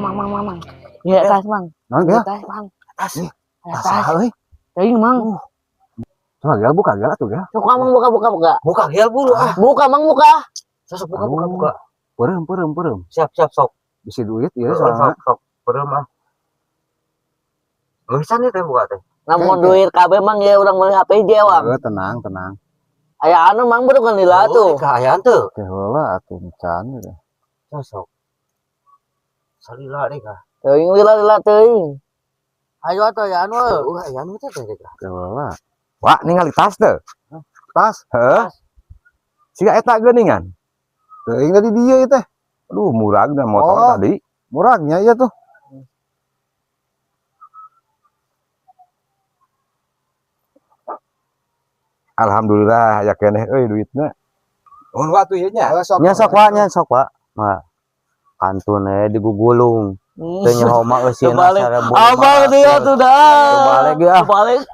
mang. Iya tas mang. Naon ya? Tas mang. Tas. Tas. Tas euy. Teuing mang. Coba gel buka gel atuh gel. Sok mang buka. Buka gel bulu ah. Buka mang buka. Sok buka. Peureum. Siap sok. Bisi duit ieu soalna. Sok. Peureum ah. Geus teh buka teh. Namun duit kabeh mang ya urang meuli HP jewang. Tenang. Aya anu mang baru kan lila tuh. Kaayaan tuh. Teh heula atuh can gitu. Sok. Salila deh kah. Teuing lila teuing. Ayo atuh ya anu. Ya anu teh teh. Teh heula. Wah, ningali tas teh. Tas, heuh. Siga eta geuningan. Teuing tadi dia ieu teh. Aduh, muragna motor tadi. Muragnya ieu tuh. Alhamdulillah ya keneh euy duitna. Mun waktu ieu nya. Nya sok Pak. Mah. Kantun digugulung. Teu nyaho mah eusin Abang dia tuh dah. Balik ya. Balik